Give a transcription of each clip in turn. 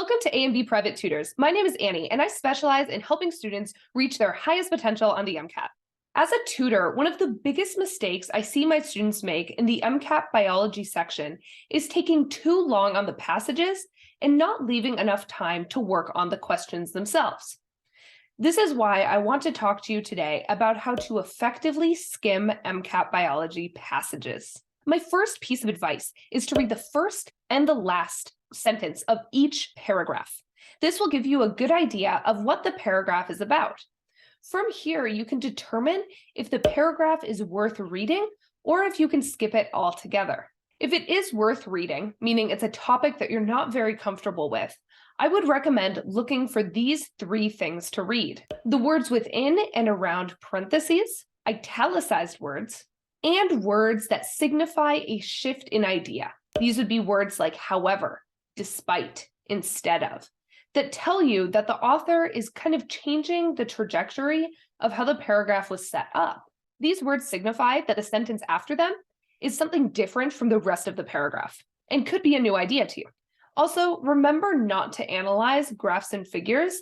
Welcome to A&B Private Tutors. My name is Annie, and I specialize in helping students reach their highest potential on the Mcat. As a tutor, one of the biggest mistakes I see my students make in the Mcat biology section is taking too long on the passages and not leaving enough time to work on the questions themselves. This is why I want to talk to you today about how to effectively skim Mcat biology passages. My first piece of advice is to read the first and the last sentence of each paragraph. This will give you a good idea of what the paragraph is about. From here, you can determine if the paragraph is worth reading or if you can skip it altogether. If it is worth reading, meaning it's a topic that you're not very comfortable with, I would recommend looking for these three things to read: the words within and around parentheses, italicized words, and words that signify a shift in idea. These would be words like however, despite, instead of, that tell you that the author is kind of changing the trajectory of how the paragraph was set up. These words signify that the sentence after them is something different from the rest of the paragraph and could be a new idea to you. Also, remember not to analyze graphs and figures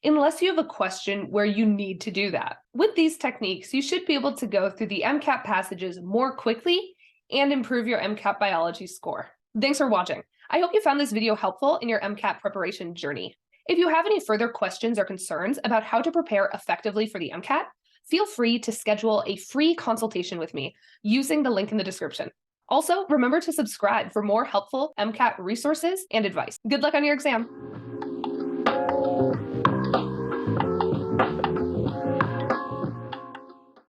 unless you have a question where you need to do that. With these techniques, you should be able to go through the Mcat passages more quickly and improve your Mcat biology score. Thanks for watching. I hope you found this video helpful in your Mcat preparation journey. If you have any further questions or concerns about how to prepare effectively for the Mcat, feel free to schedule a free consultation with me using the link in the description. Also, remember to subscribe for more helpful Mcat resources and advice. Good luck on your exam.